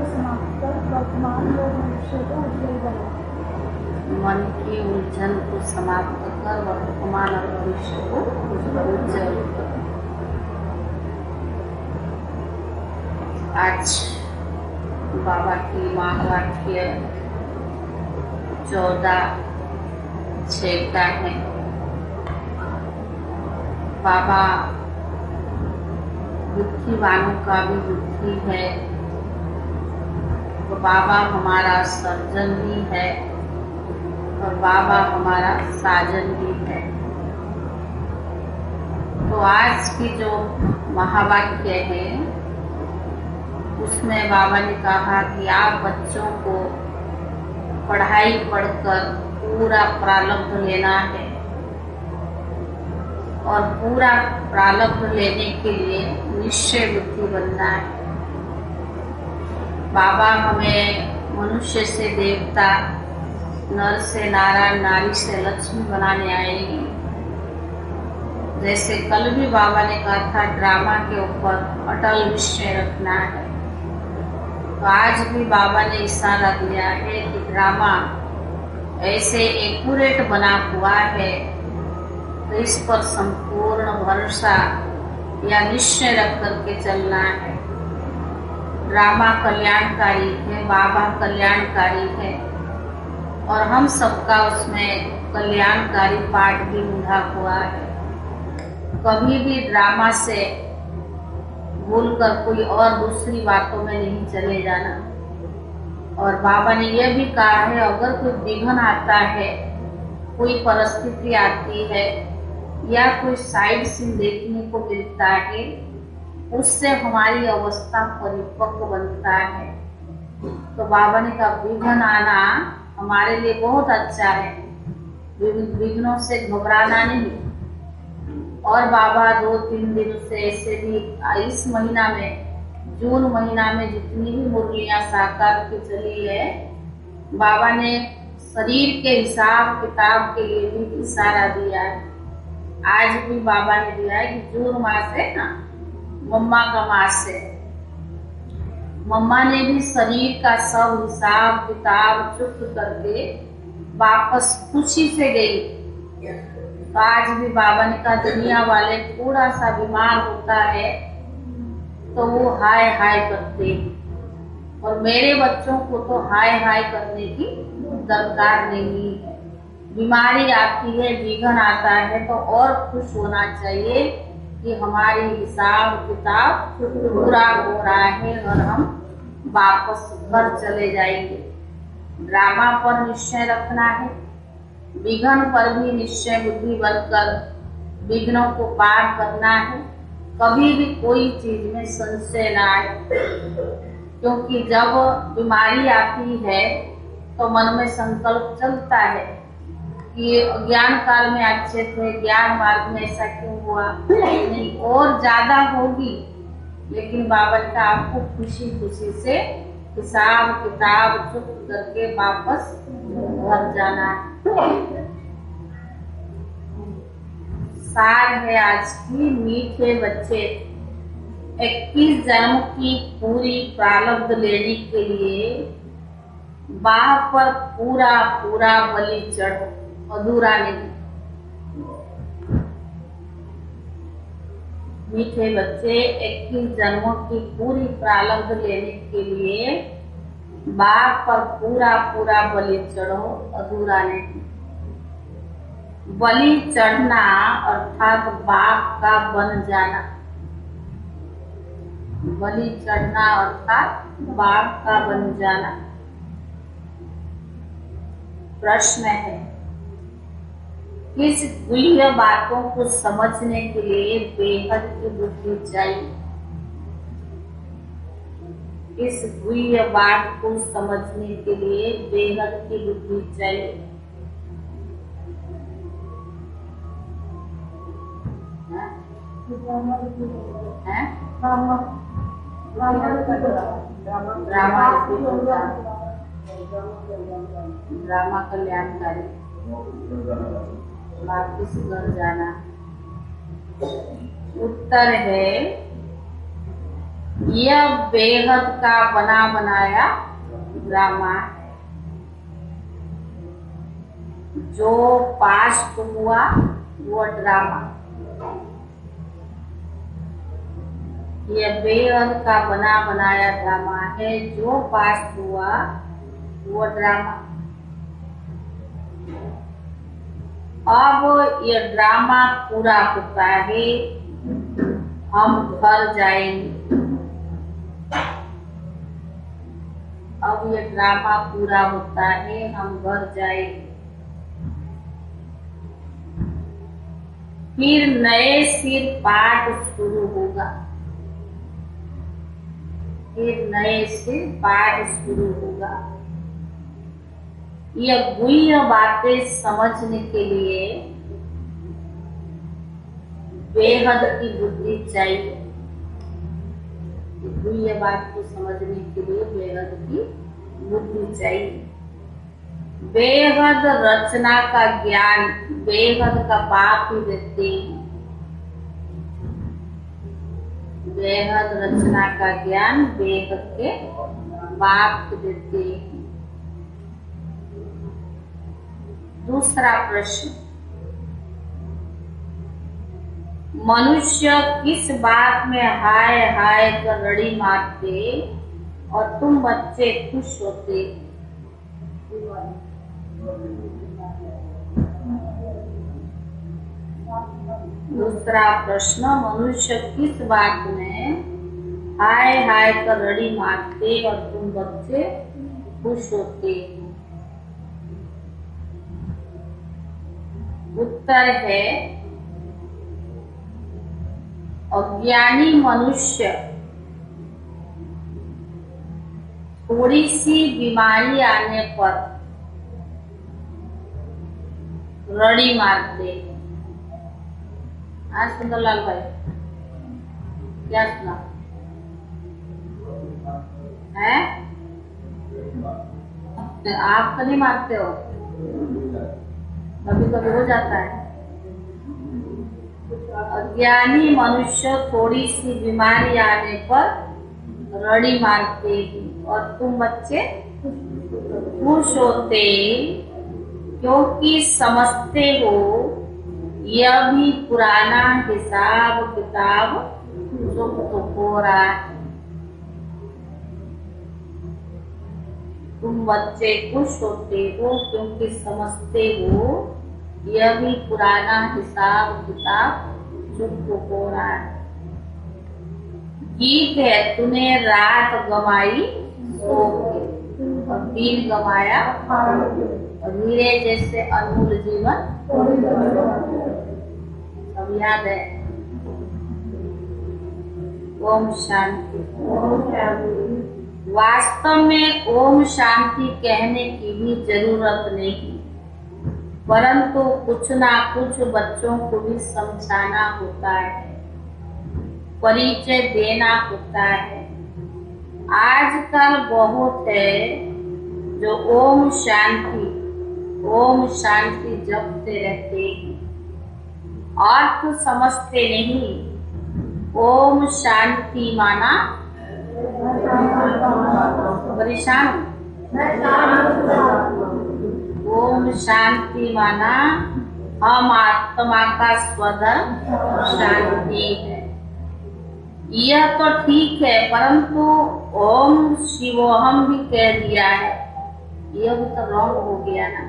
समाप्त कर वर्तमान व भविष्य को उज्जवल बनाए। मन की उलझन को समाप्त कर वर्तमान और भविष्य को उज्जवल कर। आज बाबा की महावाक्य 14:6 का है। बाबा बुद्धिवानों का भी बुद्धि है, तो बाबा हमारा सर्जन भी है और बाबा हमारा साजन भी है। तो आज की जो महावाक्य है उसमें बाबा ने कहा कि आप बच्चों को पढ़ाई पढ़कर पूरा प्रारब्ध लेना है और पूरा प्रारब्ध लेने के लिए निश्चय बुद्धि बनना है। बाबा हमें मनुष्य से देवता, नर से नारायण, नारी से लक्ष्मी बनाने आएगी। जैसे कल भी बाबा ने कहा था ड्रामा के ऊपर अटल निश्चय रखना है, तो आज भी बाबा ने इशारा दिया है कि ड्रामा ऐसे एक्यूरेट बना हुआ है तो इस पर संपूर्ण भरोसा या निश्चय रख करके चलना है। ड्रामा कल्याणकारी है, बाबा कल्याणकारी है और हम सबका उसमें कल्याणकारी पार्ट भी मुड़ा हुआ है। कभी भी ड्रामा से भूलकर कोई और दूसरी बातों में नहीं चले जाना। और बाबा ने यह भी कहा है अगर कोई विघ्न आता है, कोई परिस्थिति आती है या कोई साइड सीन देखने को मिलता है, उससे हमारी अवस्था परिपक्व बनता है। तो बाबा ने कहा विघ्न आना हमारे लिए बहुत अच्छा है, विघ्नों से घबराना नहीं। और बाबा 2-3 दिन से ऐसे भी इस महीना में, जून महीना में जितनी भी मुरलियां साकार की चली है, बाबा ने शरीर के हिसाब किताब के लिए भी इशारा दिया है। आज भी बाबा ने दिया है कि जून मास है ना, मम्मा का मास है। मम्मा ने भी शरीर का सब हिसाब किताब चुप करके वापस खुशी से गई। तो आज भी बाबा ने कहा दुनिया वाले थोड़ा सा बीमार होता है तो वो हाय हाय करते हैं और मेरे बच्चों को तो हाय हाय करने की दरकार नहीं है। बीमारी आती है, विघ्न आता है तो और खुश होना चाहिए कि हमारी हिसाब किताब पूरा हो रहा है और हम वापस घर चले जाएंगे। ड्रामा पर निश्चय रखना है, विघ्न पर भी निश्चय बुद्धि बनकर विघ्नों को पार करना है। कभी भी कोई चीज में संशय ना आए, क्योंकि जब बीमारी आती है तो मन में संकल्प चलता है कि ज्ञान काल में अच्छे थे, ज्ञान मार्ग में ऐसा क्यों हुआ, नहीं और ज्यादा होगी। लेकिन बाबा का आपको खुशी खुशी से हिसाब किताब चुप करके वापस घर जाना है। सार है आज की मीठे बच्चे, 21 जन्म की पूरी प्रारब्ध लेने के लिए बाह पर पूरा पूरा बलि चढ़ो, अधूरा नहीं। मीठे बच्चे 21 जन्मों की पूरी प्रारब्ध लेने के लिए बाप पर पूरा पूरा बलि चढ़ो, अधूरा नहीं। बलि चढ़ना अर्थात बाप का बन जाना। बलि चढ़ना अर्थात बाप का बन जाना। प्रश्न है, किस गुह्य बातों को समझने के लिए बेहद की बुद्धि चाहिए? इस गुह्य बात को समझने के लिए बेहद की बुद्धि चाहिए। ड्रामा कल्याणकारी, वापिस घर जाना। उत्तर है यह बेहद का बना बनाया ड्रामा है। जो पास्ट हुआ वो ड्रामा, यह बेहद का बना बनाया ड्रामा है। जो पास्ट हुआ वो ड्रामा। अब यह ड्रामा पूरा होता है, हम घर जाएंगे। अब ये ड्रामा पूरा होता है, हम घर जाएंगे। फिर नए सिर पाठ शुरू होगा। फिर नए सिर पाठ शुरू होगा। यह गुह्य बातें समझने के लिए बेहद की बुद्धि चाहिए। गुह्य बात को समझने के लिए बेहद की बुद्धि चाहिए। बेहद रचना का ज्ञान बेहद का बाप ही देते हैं। बेहद रचना का ज्ञान बेहद के बाप देते हैं। दूसरा प्रश्न, मनुष्य किस बात में हाय हाय कर रड़ी मारते और तुम बच्चे खुश होते? दूसरा प्रश्न, मनुष्य किस बात में हाय हाय कर रड़ी मारते और तुम बच्चे खुश होते? उत्तर है, अज्ञानी मनुष्य थोड़ी सी बीमारी आने पर रड़ी मारते। हाँ सुंदरलाल भाई, क्या सुना है? आप तो नहीं मारते हो? कभी कभी हो जाता है। अज्ञानी मनुष्य थोड़ी सी बीमारी आने पर रड़ी मारते और तुम बच्चे खुश होते, क्योंकि समझते हो यह भी पुराना हिसाब किताब तो हो रहा है। तुम बच्चे खुश होते हो क्योंकि समझते हो यह भी पुराना हिसाब किताब चुप हो रहा है। गीत है, तूने रात गमाई सो के और दिन गमाया, और हीरे जैसे अनमोल जीवन सब याद है। ओम शांति। वास्तव में ओम शांति कहने की भी जरूरत नहीं, परंतु कुछ ना कुछ बच्चों को भी समझाना होता है, परिचय देना होता है। आजकल बहुत है जो ओम शांति जपते रहते हैं, अर्थ समझते नहीं। ओम शांति माना परेशान, ओम शांति माना हम आत्मा का स्वधर्म शांति है। यह तो ठीक है, परंतु ओम शिवोहम भी कह दिया है, यह भी तो रॉन्ग हो गया ना।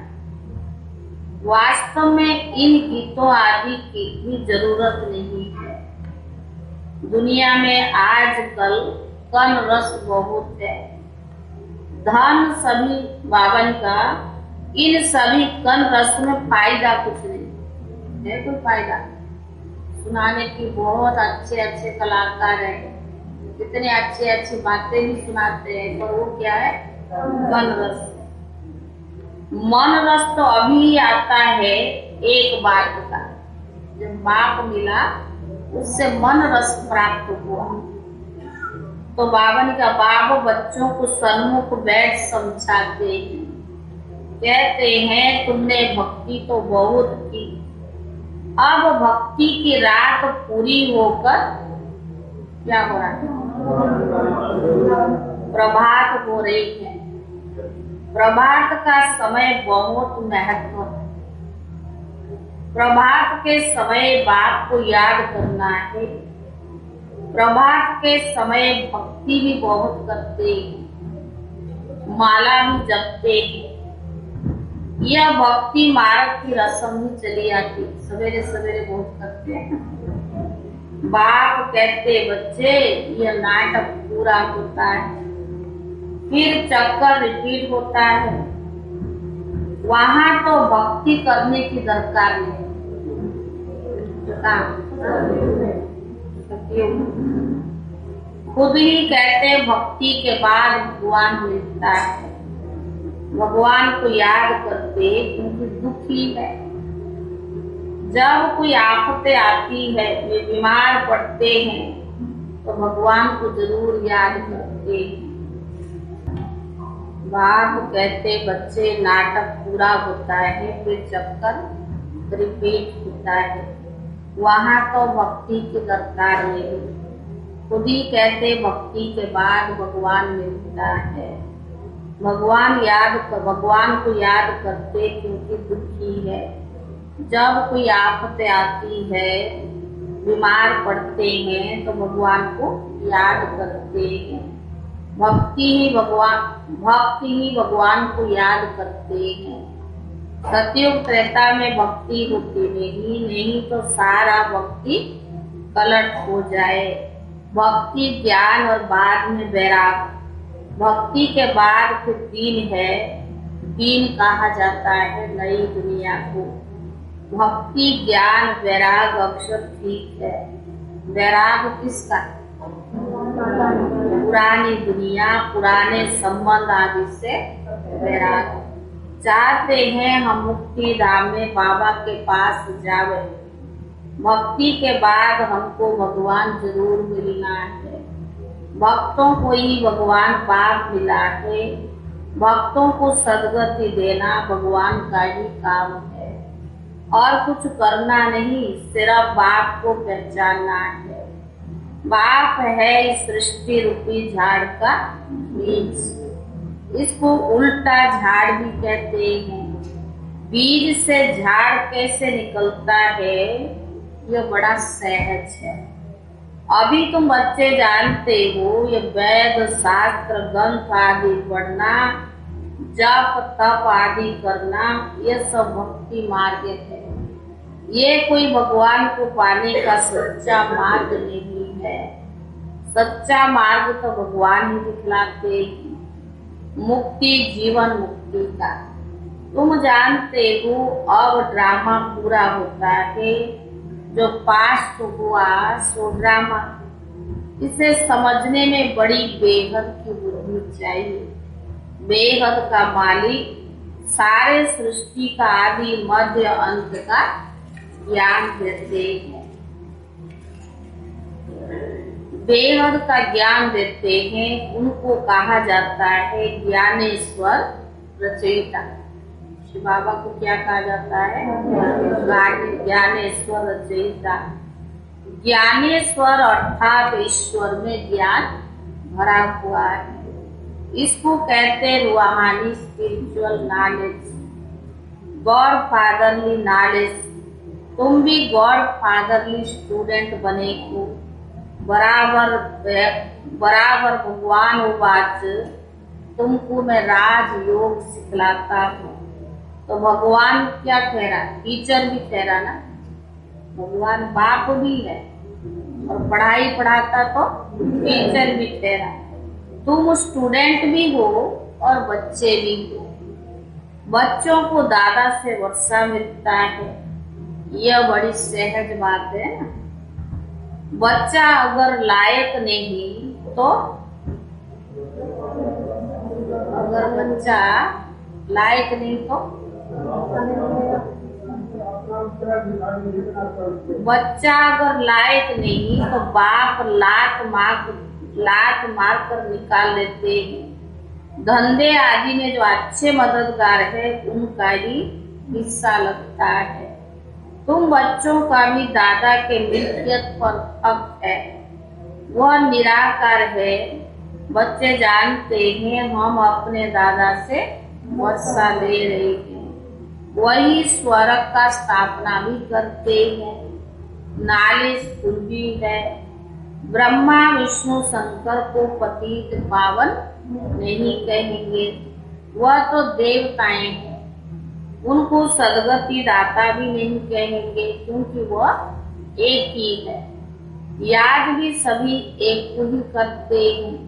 वास्तव में इन गीतों आदि की भी जरूरत नहीं है। दुनिया में आजकल कन रस बहुत है, धन सभी बावन का, इन सभी कन रस में फायदा कुछ नहीं है। कोई फायदा? सुनाने की बहुत अच्छे अच्छे कलाकार हैं, कितने अच्छी अच्छी बातें भी सुनाते हैं, पर वो क्या है? कन रस। मन रस तो अभी आता है एक बात का, जब बाप मिला उससे मन रस प्राप्त हुआ। तो बावन का बाप बच्चों को सन्मुख बैठ समझाते हैं, कहते हैं तुमने भक्ति तो बहुत की, अब भक्ति की रात पूरी होकर क्या हो रहा है? प्रभात हो रही है। प्रभात का समय बहुत महत्व है। प्रभात के समय बाप को याद करना है। प्रभात के समय भक्ति भी बहुत करते हैं, माला भी जपते हैं। यह भक्ति मार्ग की रस्म ही चली आती, सवेरे सवेरे बहुत करते हैं। बाप कहते बच्चे यह नाटक पूरा होता है, फिर चक्कर रिपीट होता है। वहां तो भक्ति करने की दरकार नहीं। खुद ही कहते भक्ति के बाद भगवान मिलता है। भगवान को याद करते क्योंकि दुखी है। जब कोई आफतें आती है, वे बीमार पड़ते हैं, तो भगवान को जरूर याद करते हैं। बाप कहते बच्चे नाटक पूरा होता है, फिर चक्कर रिपीट होता है। वहां तो भक्ति की दरकार नहीं। खुद ही कहते भक्ति के बाद भगवान मिलता है। भगवान को याद करते क्योंकि दुखी है। जब कोई आफतें आती है, बीमार पड़ते हैं, तो भगवान को याद करते हैं। भक्ति ही भगवान को याद करते हैं। सतयुग त्रेता में भक्ति होती नहीं तो सारा भक्ति पलट हो जाए। भक्ति ज्ञान और बाद में वैराग। भक्ति के बाद फिर दीन है। दीन कहा जाता है नई दुनिया को। भक्ति ज्ञान वैराग अक्षर ठीक है। वैराग किसका? पुरानी दुनिया, पुराने संबंध आदि से वैराग। चाहते हैं हम मुक्ति धाम में बाबा के पास जावे। भक्ति के बाद हमको भगवान जरूर मिलना है। भक्तों को ही भगवान बाप मिला है। भक्तों को सदगति देना भगवान का ही काम है और कुछ करना नहीं, सिर्फ बाप को पहचानना है। बाप है इस सृष्टि रूपी झाड़ का बीज। इसको उल्टा झाड़ भी कहते हैं। बीज से झाड़ कैसे निकलता है, यह बड़ा सहज है। अभी तुम बच्चे जानते हो, ये वेद शास्त्र ग्रंथ आदि पढ़ना, जप तप आदि करना, ये सब भक्ति मार्ग है। ये कोई भगवान को पाने का सच्चा मार्ग नहीं है। सच्चा मार्ग तो भगवान ही दिखलाते हैं। मुक्ति जीवन मुक्ति का तुम जानते हो। अब ड्रामा पूरा होता है। जो पास्ट हुआ सो ड्रामा। इसे समझने में बड़ी बेहद की बुद्धि चाहिए। बेहद का मालिक सारे सृष्टि का आदि मध्य अंत का ज्ञान देते हैं। बेहद का ज्ञान देते हैं। उनको कहा जाता है ज्ञानेश्वर रचयिता। श्री बाबा को क्या कहा जाता है? ज्ञानेश्वर रचयिता। ज्ञानेश्वर अर्थात ईश्वर में ज्ञान भरा हुआ है। इसको कहते रूहानी spiritual knowledge, God fatherly knowledge. तुम भी गॉड फादरली स्टूडेंट बने हो। बराबर भगवान उवाच, तुमको मैं राजयोग सिखलाता हूँ। तो भगवान क्या ठहरा? टीचर भी ठहरा ना। भगवान बाप भी है और पढ़ाई पढ़ाता तो टीचर भी ठहरा। तुम स्टूडेंट भी हो और बच्चे भी हो। बच्चों को दादा से वर्षा मिलता है। यह बड़ी सहज बात है ना। बच्चा अगर लायक नहीं तो, अगर बच्चा लायक नहीं तो, बच्चा अगर लायक नहीं तो बाप लात मार कर निकाल देते हैं। धंधे आदि में जो अच्छे मददगार है उनका ही हिस्सा लगता है। तुम बच्चों का भी दादा के मिल्कियत पर हक है। वह निराकार है। बच्चे जानते हैं हम अपने दादा से वर्षा ले रहे हैं, वही स्वर्ग का स्थापना भी करते हैं। नालिश कुल भी है। ब्रह्मा विष्णु शंकर को पतित पावन नहीं कहेंगे, वह तो देवताएं हैं। उनको सदगति दाता भी नहीं कहेंगे, क्योंकि वह एक ही है। याद भी सभी एक को ही करते हैं।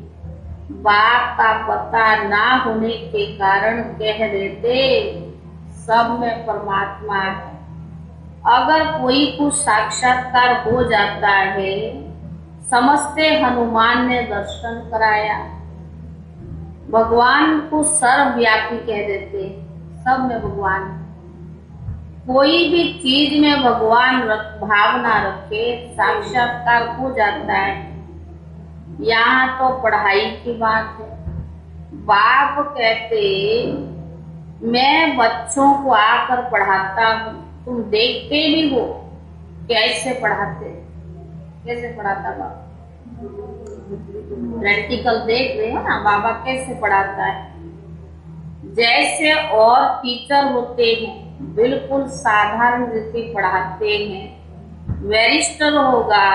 बाप का पता ना होने के कारण कह देते सब में परमात्मा है। अगर कोई को साक्षात्कार हो जाता है, समझते हनुमान ने दर्शन कराया। भगवान को सर्वव्यापी कह देते, सब में भगवान। कोई भी चीज में भगवान भावना रखे, साक्षात्कार हो जाता है। यहाँ तो पढ़ाई की बात है। बाप कहते मैं बच्चों को आकर पढ़ाता हूँ, तुम देखते भी हो कैसे पढ़ाते, कैसे पढ़ाता बाबा। प्रैक्टिकल देख रहे हो ना बाबा कैसे पढ़ाता है। जैसे और टीचर होते हैं, बिल्कुल साधारण रीति पढ़ाते हैं। वरिष्ठर होगा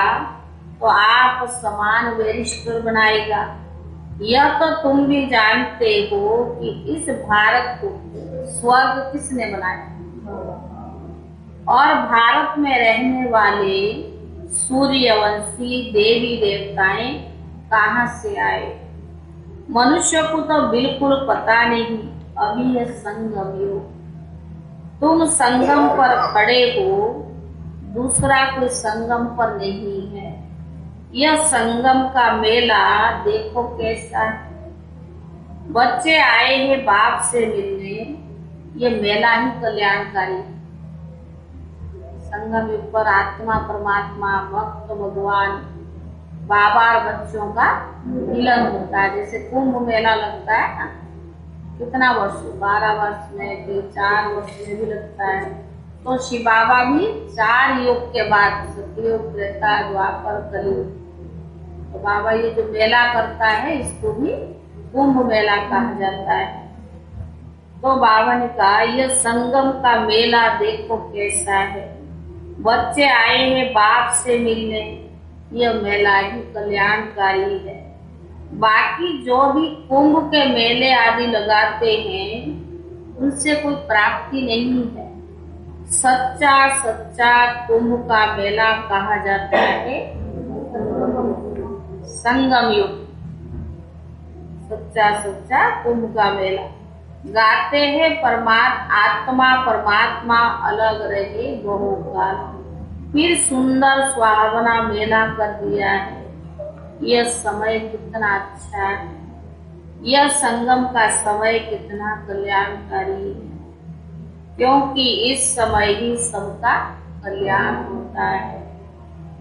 तो आप समान वरिष्ठर बनाएगा। यह तो तुम भी जानते हो कि इस भारत को स्वर्ग किसने बनाया, और भारत में रहने वाले सूर्यवंशी देवी देवताएं कहाँ से आए, मनुष्य को तो बिल्कुल पता नहीं। अभी यह संगम योग, तुम संगम पर खड़े हो, दूसरा कोई संगम पर नहीं है। यह संगम का मेला देखो कैसा है। बच्चे आए हैं बाप से मिलने, ये मेला ही कल्याणकारी। संगम युग पर आत्मा परमात्मा भक्त भगवान बाबा और बच्चों का मिलन होता है। जैसे कुंभ मेला लगता है ना, कितना वर्ष, 12 वर्ष में, फिर 4 वर्ष में भी लगता है। तो शिव बाबा भी 4 युग के बाद, सतयुग, त्रेता, द्वापर, कलयुग, तो बाबा ये जो मेला करता है इसको भी कुंभ मेला कहा जाता है। तो बाबा ने कहा यह संगम का मेला देखो कैसा है। बच्चे आए हैं बाप से मिलने, यह मेला ही कल्याणकारी है। बाकी जो भी कुंभ के मेले आदि लगाते हैं उनसे कोई प्राप्ति नहीं है। सच्चा सच्चा कुंभ का मेला कहा जाता है संगम युग, सच्चा सच्चा कुंभ का मेला। गाते हैं आत्मा परमात्मा अलग रहे बहुकाल, फिर सुंदर सुहावना मेला कर दिया है। यह समय कितना अच्छा है, यह संगम का समय कितना कल्याणकारी है, क्योंकि इस समय ही सबका कल्याण होता है।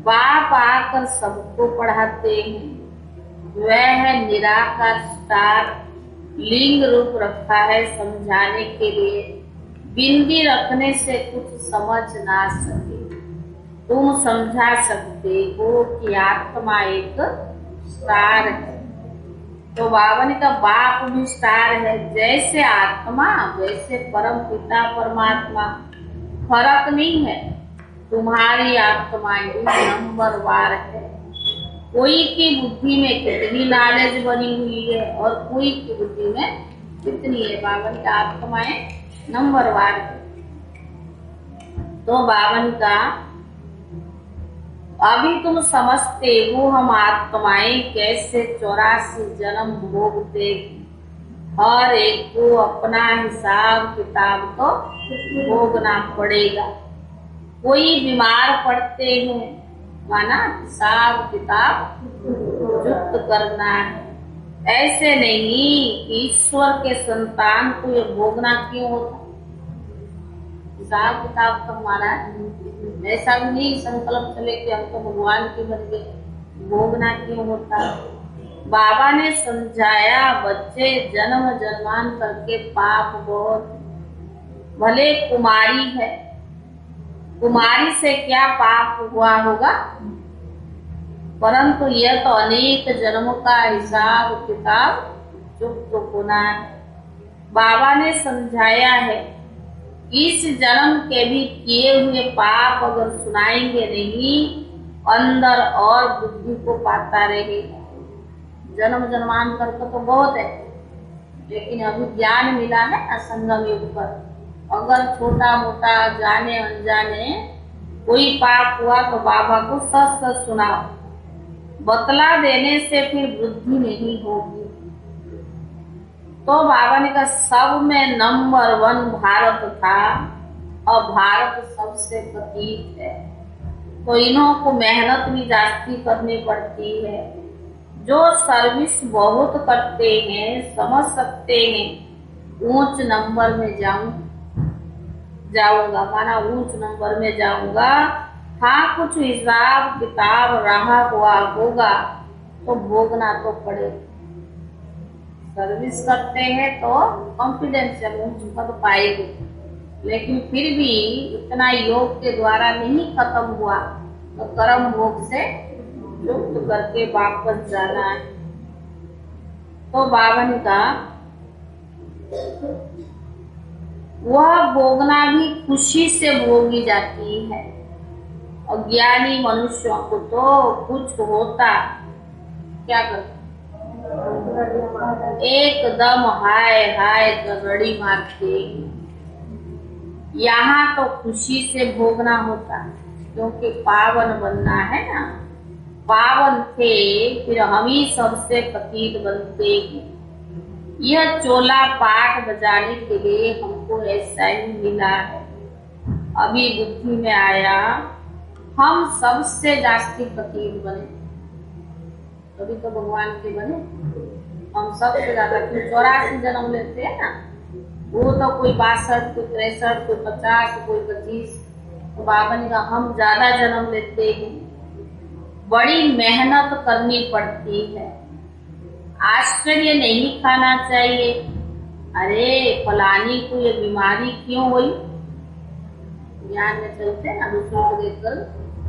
बाप आकर सबको पढ़ाते हैं। वह है निराकार स्टार, लिंग रूप रखा है समझाने के लिए। बिंदी रखने से कुछ समझ ना सके, तुम समझा सकते हो कि आत्मा एक स्टार है। तो बाबा ने कहा बाप भी स्टार है, जैसे आत्मा वैसे परम पिता परमात्मा, फर्क नहीं है। तुम्हारी आत्मा ही नंबर वार है। कोई की बुद्धि में कितनी नॉलेज बनी हुई है और कोई की बुद्धि में कितनी है। बाबा की आत्माएं नंबर वार है। तो बाबा ने कहा अभी तुम समझते हो हम आत्माएं कैसे 84 जन्म भोगते, हर एक को अपना हिसाब किताब तो भोगना पड़ेगा। कोई बीमार पड़ते हैं, माना हिसाब किताब युक्त करना है। ऐसे नहीं ईश्वर के संतान को ये भोगना क्यों होता, हिसाब किताब तो हमारा ऐसा भी नहीं संकल्प चले कि हम तो भगवान के बन गए, भोगना क्यों होता। बाबा ने समझाया बच्चे जन्म जन्मांतर के पाप बहुत, भले कुमारी है, कुमारी से क्या पाप हुआ होगा, परंतु यह तो अनेक जन्मों का हिसाब किताब चुप होना है। बाबा ने समझाया है, इस जन्म के भी किए हुए पाप अगर सुनाएंगे नहीं, अंदर और बुद्धि को पाता रहेगा। जन्म जन्मांतर का तो बहुत है, लेकिन अभी ज्ञान मिला है ना संगम युग पर। अगर छोटा मोटा जाने अनजाने कोई पाप हुआ तो बाबा को सच सच सुनाओ। बतला देने से फिर बुद्धि नहीं होगी। तो बाबा ने कहा सब में नंबर 1 भारत था और भारत सबसे पतित है, तो इन्हों को मेहनत भी जास्ती करनी पड़ती है। जो सर्विस बहुत करते हैं समझ सकते हैं ऊंच नंबर में जाऊंगा, माना ऊंच नंबर में जाऊंगा। हाँ, कुछ हिसाब किताब रहा हुआ होगा तो भोगना तो पड़ेगा। सर्विस करते हैं तो कॉन्फिडेंस ऊंच पद पाएंगे, लेकिन फिर भी इतना योग के द्वारा नहीं खत्म हुआ तो कर्म भोग से युक्त करके वापस जाना है। तो बाबा ने कहा वह भोगना भी खुशी से भोगी जाती है। और ज्ञानी मनुष्यों को तो कुछ होता क्या करते, एकदम हाय हाय गगड़ी मारते। यहाँ तो खुशी से भोगना होता, क्योंकि पावन बनना है ना। पावन थे फिर हम ही सबसे पतित बनते। यह चोला पाठ बजाने के लिए हमको ऐसा ही मिला है। अभी बुद्धि में आया हम सबसे जास्ती पतित बने, तभी तो भगवान के बने। हम सबसे ज्यादा 84 जन्म लेते हैं ना, वो तो कोई 62, कोई 63, कोई 50, कोई 25। तो बाबा ने कहा हम ज्यादा जन्म लेते हैं, बड़ी मेहनत करनी पड़ती है। आश्चर्य नहीं खाना चाहिए, अरे फलानी को ये बीमारी क्यों हुई। ज्ञान में चलते ना दूसरों को देखकर,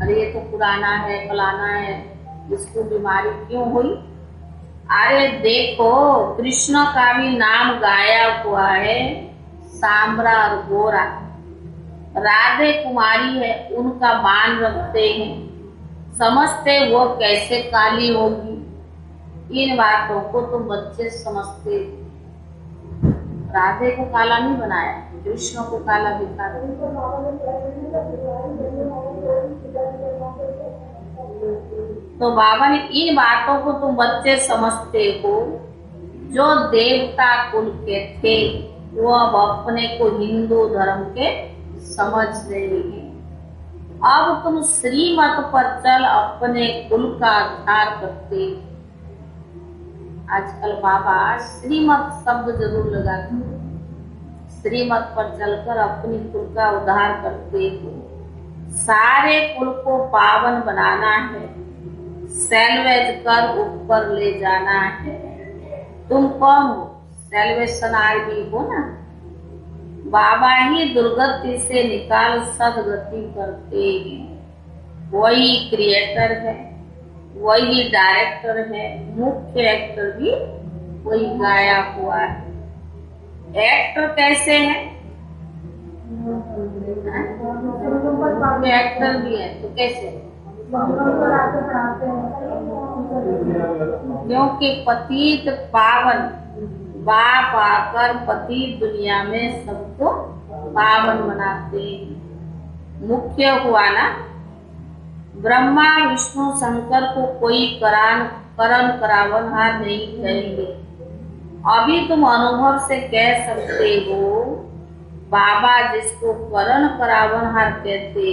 अरे ये तो पुराना है फलाना है, इसको बीमारी क्यों हुई। अरे देखो कृष्ण का भी नाम गाया हुआ है, सांबरा और गोरा। राधे कुमारी है, उनका बाण रखते हैं, समझते वो कैसे काली होगी। इन बातों को तो बच्चे समझते। राधे को काला नहीं बनाया, कृष्ण को काला दिखाते। तो बाबा ने इन बातों को तुम बच्चे समझते हो। जो देवता कुल के थे वो अब अपने को हिंदू धर्म के समझ रहे हैं। अब तुम श्रीमत पर चल अपने कुल का उद्धार करते। आजकल बाबा श्रीमत शब्द जरूर लगाते हैं। श्रीमत पर चलकर अपनी कुल का उद्धार करते हो। सारे कुल को पावन बनाना है, सेल्वेज कर ऊपर ले जाना है। तुम कौन हो? सेल्वेशन आर्मी हो ना। बाबा ही दुर्गति से निकाल सदगति करते हैं। वही क्रिएटर है, वही डायरेक्टर है, मुख्य एक्टर भी वही गाया हुआ है। एक्टर कैसे है? एक्टर भी है तो कैसे? क्योंकि पतित पावन बाप आकर पतित दुनिया में सबको पावन बनाते हैं। मुख्य हुआ ना, ब्रह्मा विष्णु शंकर को कोई करण करावनहार नहीं कहेंगे। अभी तुम अनुभव से कह सकते हो बाबा जिसको करण करावनहार कहते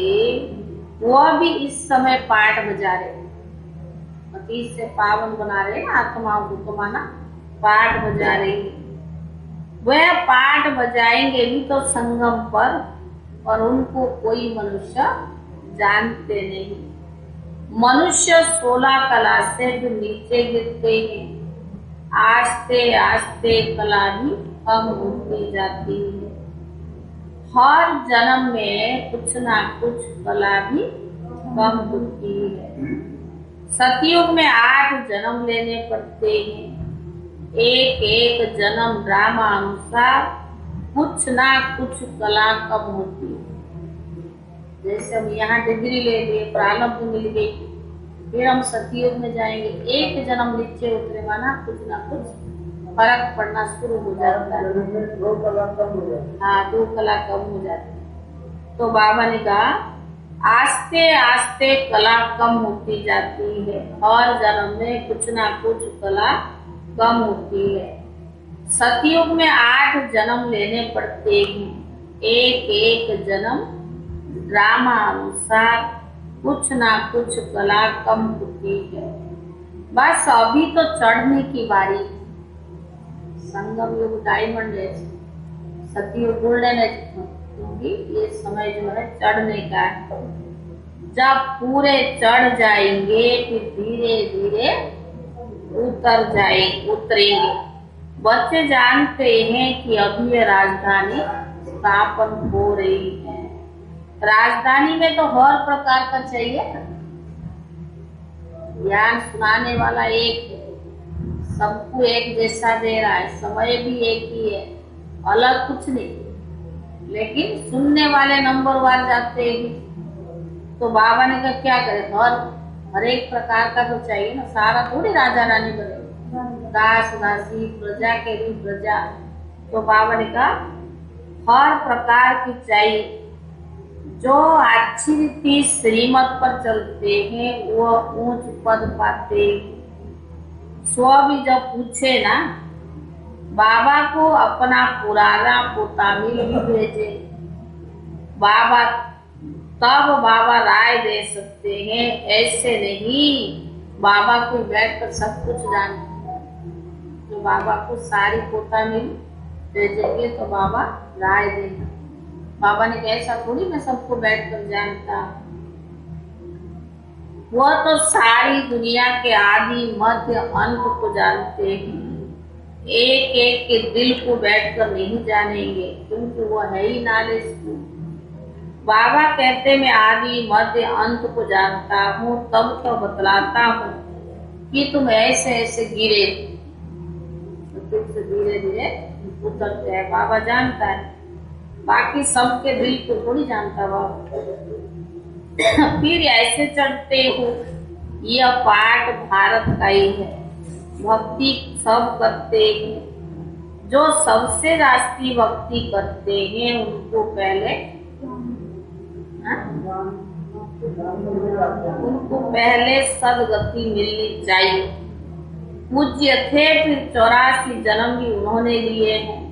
वह भी इस समय पाठ बजा रहे, पति से पावन बना रहे ना, आत्माओं को माना पाठ बजा रहे। वह पाठ बजाएंगे भी तो संगम पर, और उनको कोई मनुष्य जानते नहीं। मनुष्य 16 कला से जो नीचे गिरते हैं, आस्ते आस्ते कला भी कम होती जाती है। हर जन्म में कुछ ना कुछ कला भी कम होती है। सतयुग में 8 जन्म लेने पड़ते हैं। एक एक जन्म ड्रामा अनुसार कुछ ना कुछ कला कम होती है। जैसे हम यहाँ डिग्री ले लिए, प्रारब्ध मिल गई, फिर हम सतयुग में जाएंगे, एक जन्म नीचे उतरेगा ना कुछ फर्क पड़ना शुरू हो जाता है। 2 कला कम हो जाती है। हाँ, 2 कला कम हो जाती है। तो बाबा ने कहा आस्ते आस्ते कला कम होती जाती है, हर जन्म में कुछ ना कुछ कला कम होती है। सतयुग में 8 जन्म लेने पड़ते हैं। एक एक जन्म ड्रामा अनुसार कुछ ना कुछ कला कम होती है। बस अभी तो चढ़ने की बारी। संगम युग डायमंड है, सतयुग गोल्डन है, क्योंकि ये समय जो है चढ़ने का है। जब पूरे चढ़ जाएंगे फिर धीरे धीरे उतरेंगे। बच्चे जानते हैं कि अभी ये राजधानी स्थापन हो रही है। राजधानी में तो हर प्रकार का चाहिए ना, ज्ञान सुनाने वाला एक है, सबको एक जैसा दे रहा है, समय भी एक ही है, अलग कुछ नहीं। लेकिन सुनने वाले नंबरवार जाते हैं। तो बाबा ने कहा क्या करे, हर एक प्रकार का तो चाहिए ना, सारा थोड़ी राजा रानी बने, दास दासी प्रजा के भी प्रजा। तो बाबा ने कहा हर प्रकार की चाहिए। जो अच्छी रीति श्रीमत पर चलते हैं वो ऊंच पद पाते। स्व भी जब पूछे ना बाबा को अपना पुराना पोतामिल भी भेजे, बाबा तब बाबा राय दे सकते हैं। ऐसे नहीं बाबा को बैठकर सब कुछ जानते हैं। तो बाबा को सारी पोतामिल भेजेंगे तो बाबा राय देंगे। बाबा ने कहा ऐसा थोड़ी मैं सबको बैठकर जानता। वह तो सारी दुनिया के आदि मध्य अंत को जानते हैं। एक एक के दिल को बैठकर नहीं जानेंगे, क्योंकि वो है ही नॉलेज। बाबा कहते मैं आदि मध्य अंत को जानता हूँ, तब तो बतलाता हूँ कि तुम ऐसे ऐसे गिरे, तो धीरे धीरे उतरते हैं। बाबा जानता है, बाकी सबके दिल को थोड़ी जानता बाबा। फिर ऐसे चढ़ते हो। यह पाठ भारत का ही है। भक्ति सब करते हैं। जो सबसे राष्ट्रीय भक्ति करते हैं उनको पहले सदगति मिलनी चाहिए। पूज्य थे, फिर 84 जन्म भी उन्होंने लिए हैं,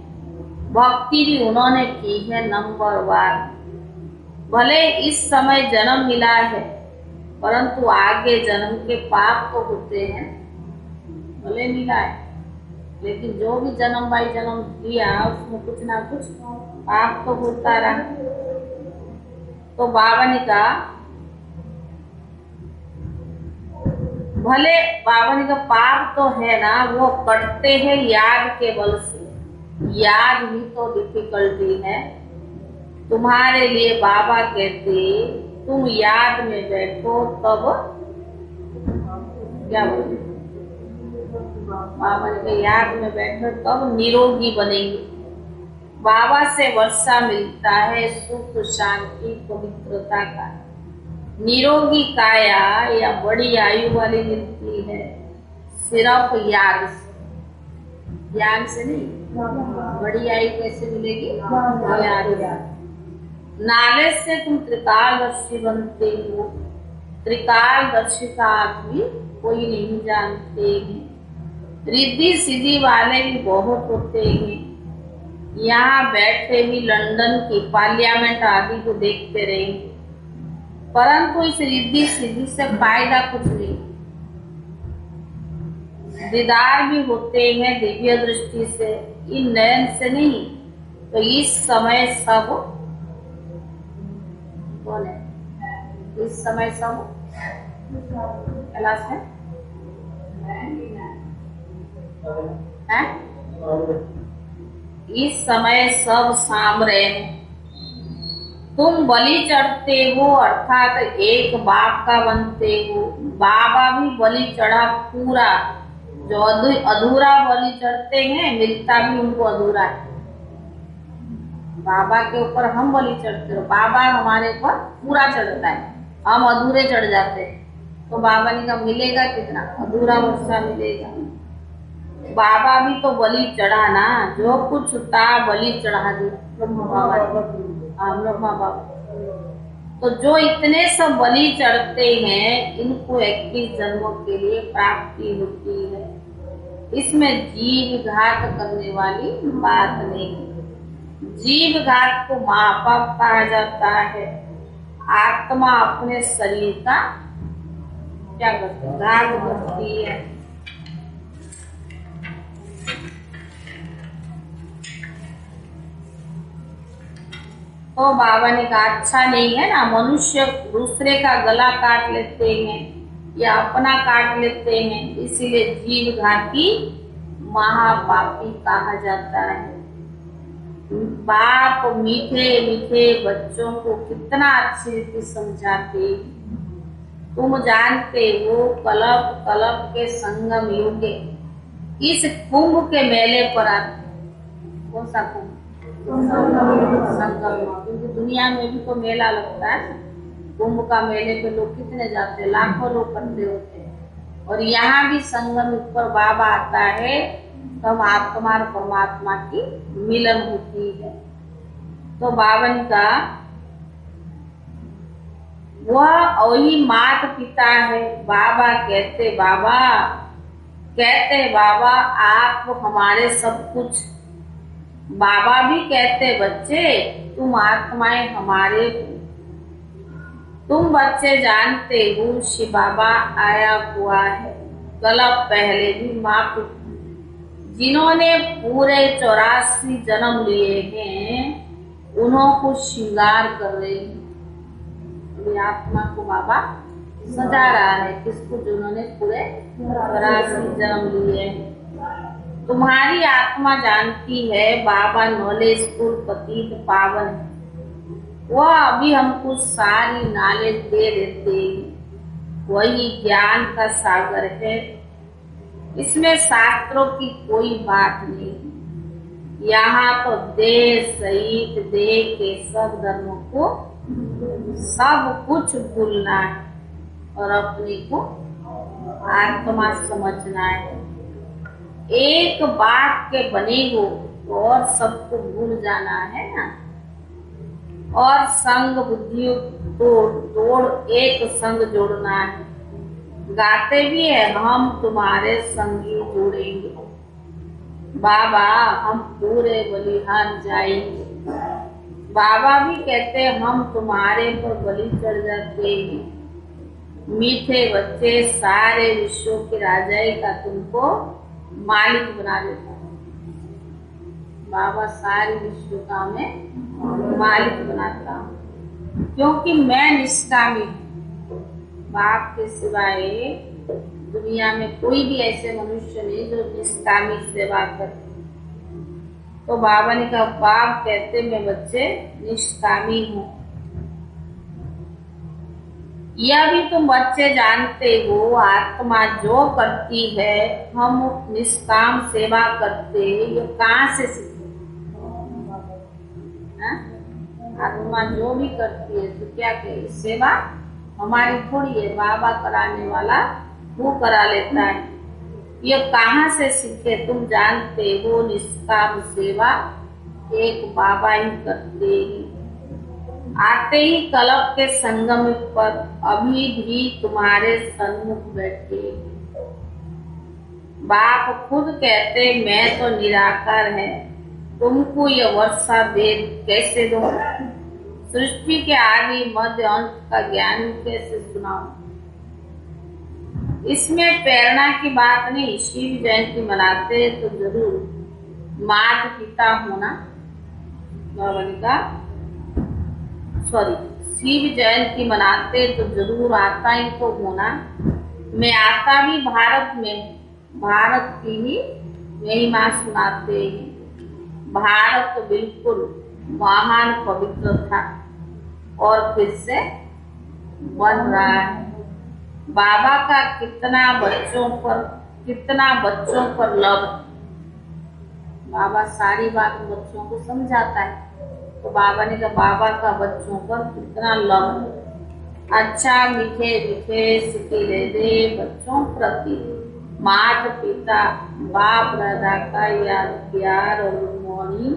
भक्ति भी उन्होंने की है नंबर 1। भले इस समय जन्म मिला है, परंतु आगे जन्म के पाप तो होते हैं। भले मिला है, लेकिन जो भी जन्म बाई जन्म दिया उसमें कुछ ना कुछ पाप तो होता रहा। तो बाबा ने कहा भले, बाबा ने कहा पाप तो है ना, वो कटते हैं याद के बल से। याद भी तो डिफिकल्टी है। तुम्हारे लिए बाबा कहते तुम याद में बैठो, तब क्या बोले बाबा ने कहा याद में बैठो तब निरोगी बनेंगे। बाबा से वर्षा मिलता है सुख शांति पवित्रता का। निरोगी काया या बड़ी आयु वाली मिलती है सिर्फ याद से, ज्ञान से नहीं। बड़ी आयु कैसे मिलेगी? याद। नॉलेज से तुम त्रिकालदर्शी बनते हो। त्रिकालदर्शी का आदमी कोई नहीं जानते हैं। रिद्धि सीधी वाले भी बहुत होते हैं। यहाँ बैठे भी लंदन की पार्लियामेंट आदि को देखते रहेंगे, परंतु इस रिद्धि सीधी से फायदा कुछ नहीं। दीदार भी होते हैं दिव्य दृष्टि से, इन नयन से नहीं। तो इस समय सब बोले, इस समय सब क्लास में है? इस समय सब साम रहे हैं। तुम बलि चढ़ते हो अर्थात एक बाप का बनते हो। बाबा भी बलि चढ़ा पूरा, जो अधूरा बलि चढ़ते हैं मिलता भी उनको अधूरा है। बाबा के ऊपर हम बलि चढ़ते हो, बाबा हमारे ऊपर पूरा चढ़ता है, हम अधूरे चढ़ जाते हैं। तो बाबा ने कहा मिलेगा कितना, अधूरा वर्षा मिलेगा। बाबा भी तो बलि चढ़ा ना, जो कुछ था बलि चढ़ा दिया ब्रह्मा बाबा ने। हाँ, ब्रह्मा बाबा। तो जो इतने सब बलि चढ़ते हैं इनको 21 जन्मों के लिए प्राप्ति होती है। इसमें जीव घात करने वाली बात नहीं। जीव घात को महापाप कहा जाता है। आत्मा अपने शरीर का क्या करती है, घात करती है। तो बाबा ने कहा अच्छा नहीं है ना, मनुष्य दूसरे का गला काट लेते हैं या अपना काट लेते हैं, इसीलिए जीव घाती महापापी कहा जाता है। बाप मीठे मीठे बच्चों को कितना अच्छी रीति समझाते। तुम जानते हो कलप कलप के संगम युग इस कुंभ के मेले पर आते। कौन सा कुंभ? संगम। क्योंकि दुनिया में भी तो मेला लगता है, कुंभ का मेले पे लोग कितने जाते हैं, लाखों लोग इकट्ठे होते हैं। और यहाँ भी संगम ऊपर बाबा आता है, तब आत्मा और परमात्मा की मिलन होती है। तो बाबा ने कहा वह वही मात पिता है। बाबा कहते बाबा आप हमारे सब कुछ। बाबा भी कहते बच्चे तुम आत्माएं हमारे। तुम बच्चे जानते हो शिव बाबा आया हुआ है। कलप पहले भी माँ जिन्होंने पूरे 84 जन्म लिए हैं उन्हों को श्रृंगार कर रहे हैं। आत्मा को बाबा सजा रहा है, किसको? जिन्होंने पूरे 84 जन्म लिए हैं। तुम्हारी आत्मा जानती है बाबा नॉलेजफुल पतित पावन है। वह अभी हमको सारी नॉलेज दे देते हैं। वही ज्ञान का सागर है। इसमें शास्त्रों की कोई बात नहीं। यहाँ तो देह सहित देह के सब धर्मों को सब कुछ भूलना है और अपने को आत्मा समझना है। एक बात के बने हो और सबको भूल जाना है ना। और संग बुद्धि तोड़ एक संग जोड़ना है। गाते भी है हम तुम्हारे संगी जोड़ेंगे। बाबा हम पूरे बलिहान जाएंगे। बाबा भी कहते हम तुम्हारे पर बलि चढ़ जाते हैं। मीठे बच्चे सारे विश्व के राजाई का तुमको मालिक बना देता है। बाबा सारे विश्व का मैं मालिक बनाता हूँ, क्योंकि मैं निष्कामी हूँ। बाप के सिवाय दुनिया में कोई भी ऐसे मनुष्य नहीं जो निष्कामी सेवा करे। तो बाबा ने कहा बाप कहते मैं बच्चे निष्कामी हूँ। यह भी तुम बच्चे जानते हो आत्मा जो करती है हम निष्काम सेवा करते, ये कहाँ से सीखे? आत्मा जो भी करती है तो क्या कहे, सेवा हमारी थोड़ी है, बाबा कराने वाला वो करा लेता है। ये कहाँ से सीखे? तुम जानते हो निष्काम सेवा एक बाबा ही करते हैं। आते ही कलप के संगम पर अभी भी तुम्हारे सन्मुख बैठे। बाप खुद कहते मैं तो निराकार है, तुमको ये वर्षा वेद कैसे दूं? सृष्टि के आदि मध्य अंत का ज्ञान कैसे सुनाऊं? इसमें प्रेरणा की बात नहीं। शिव जयंती मनाते तो जरूर माता पिता होना, शिव जयंती मनाते तो जरूर आता ही तो होना। मैं आता भी भारत में, भारत की ही महिमा सुनाते हैं। भारत बिल्कुल महान पवित्र था। और फिर से बन रहा है। बाबा का कितना बच्चों पर लव है। बाबा सारी बात बच्चों को समझाता है, तो बाबा ने कहा बाबा का बच्चों पर कितना लव है। अच्छा मीठे मीठे सिकीले दे बच्चों प्रति, माता पिता बाप दादा का याद प्यार और मोहनी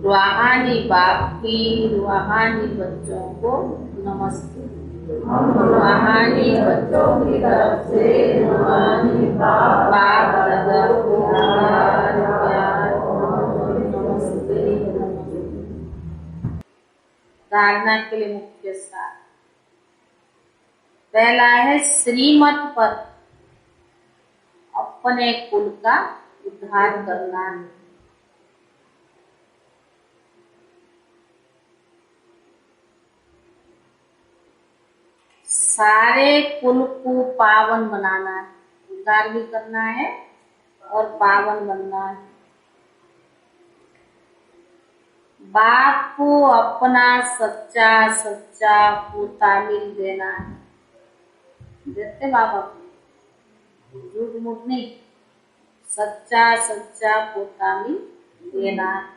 रूहानी बाप की रूहानी बच्चों को नमस्ते। रूहानी बच्चों की तरफ से रूहानी बाप दादा को प्यार और नमस्ते। धारणा के लिए मुख्य सार पहला है श्रीमत पर अपने कुल का उद्धार करना है। सारे कुल को पावन बनाना है, उद्धार भी करना है और पावन बनना है। बाप को अपना सच्चा पोता मिल देना है। देते बाबा को झूठ मूठ नहीं, सच्चा पोता मिल देना है।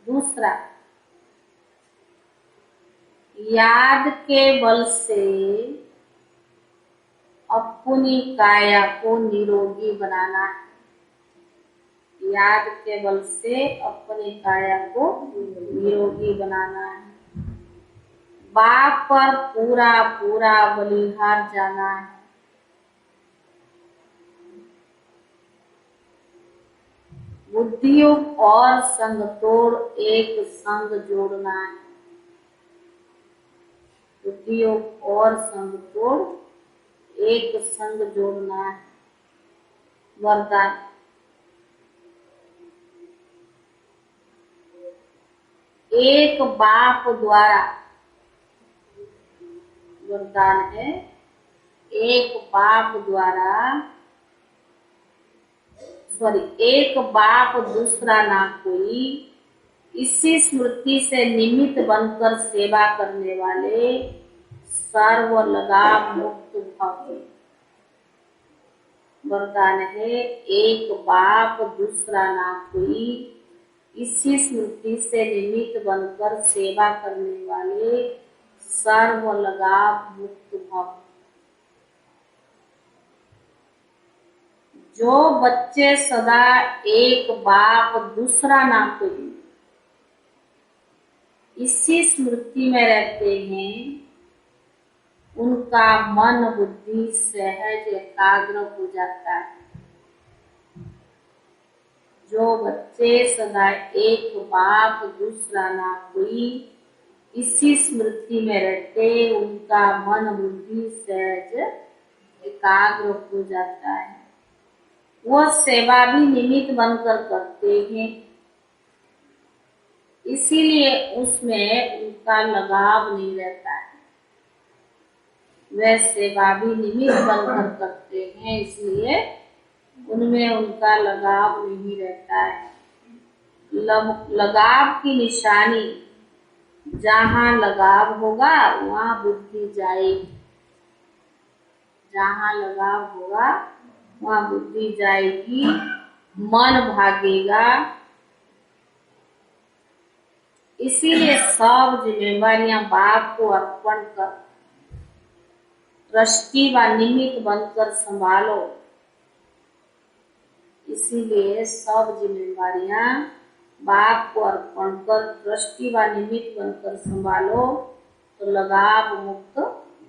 दूसरा, याद के बल से अपनी काया को निरोगी बनाना है। याद के बल से अपनी काया को निरोगी बनाना है। बाप पर पूरा बलिहार जाना है। बुद्धियों और संग तोड़ एक संग जोड़ना है। बुद्धियों और संग तोड़ एक संग जोड़ना है। वरदान, एक बाप द्वारा, वरदान है एक बाप दूसरा ना कोई, इसी स्मृति से निमित्त बनकर सेवा करने वाले सर्व लगाव मुक्त भव। वरदान है एक बाप दूसरा ना कोई, इसी स्मृति से निमित्त बनकर सेवा करने वाले सर्व लगाव मुक्त भव। जो बच्चे सदा एक बाप दूसरा ना कोई इसी स्मृति में रहते हैं, उनका मन बुद्धि सहज एकाग्र हो जाता है। जो बच्चे सदा एक बाप दूसरा ना कोई इसी स्मृति में रहते, उनका मन बुद्धि सहज एकाग्र हो जाता है। वह सेवा भी निमित्त बनकर करते हैं, इसीलिए उसमें उनका लगाव नहीं रहता है। वह सेवा भी निमित्त बनकर करते हैं, इसलिए उनमें उनका लगाव नहीं रहता है। लगाव की निशानी, जहाँ लगाव होगा वहाँ बुद्धि जाएगी। जहाँ लगाव होगा वहाँ बुद्धि जाएगी, मन भागेगा। इसीलिए सब जिम्मेवारियां बाप को अर्पण कर ट्रस्टी व निमित्त बनकर संभालो। इसीलिए सब जिम्मेवारियां बाप को अर्पण कर ट्रस्टी व निमित्त बनकर संभालो, तो लगाव मुक्त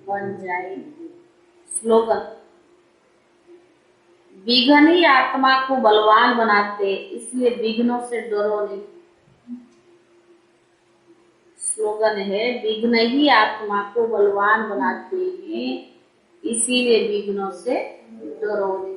बन जाएगी। स्लोगन, विघ्न ही आत्मा को बलवान बनाते, इसलिए विघ्नों से डरो नहीं। स्लोगन है, विघ्न ही आत्मा को बलवान बनाते हैं, इसीलिए विघ्नों से डरो नहीं।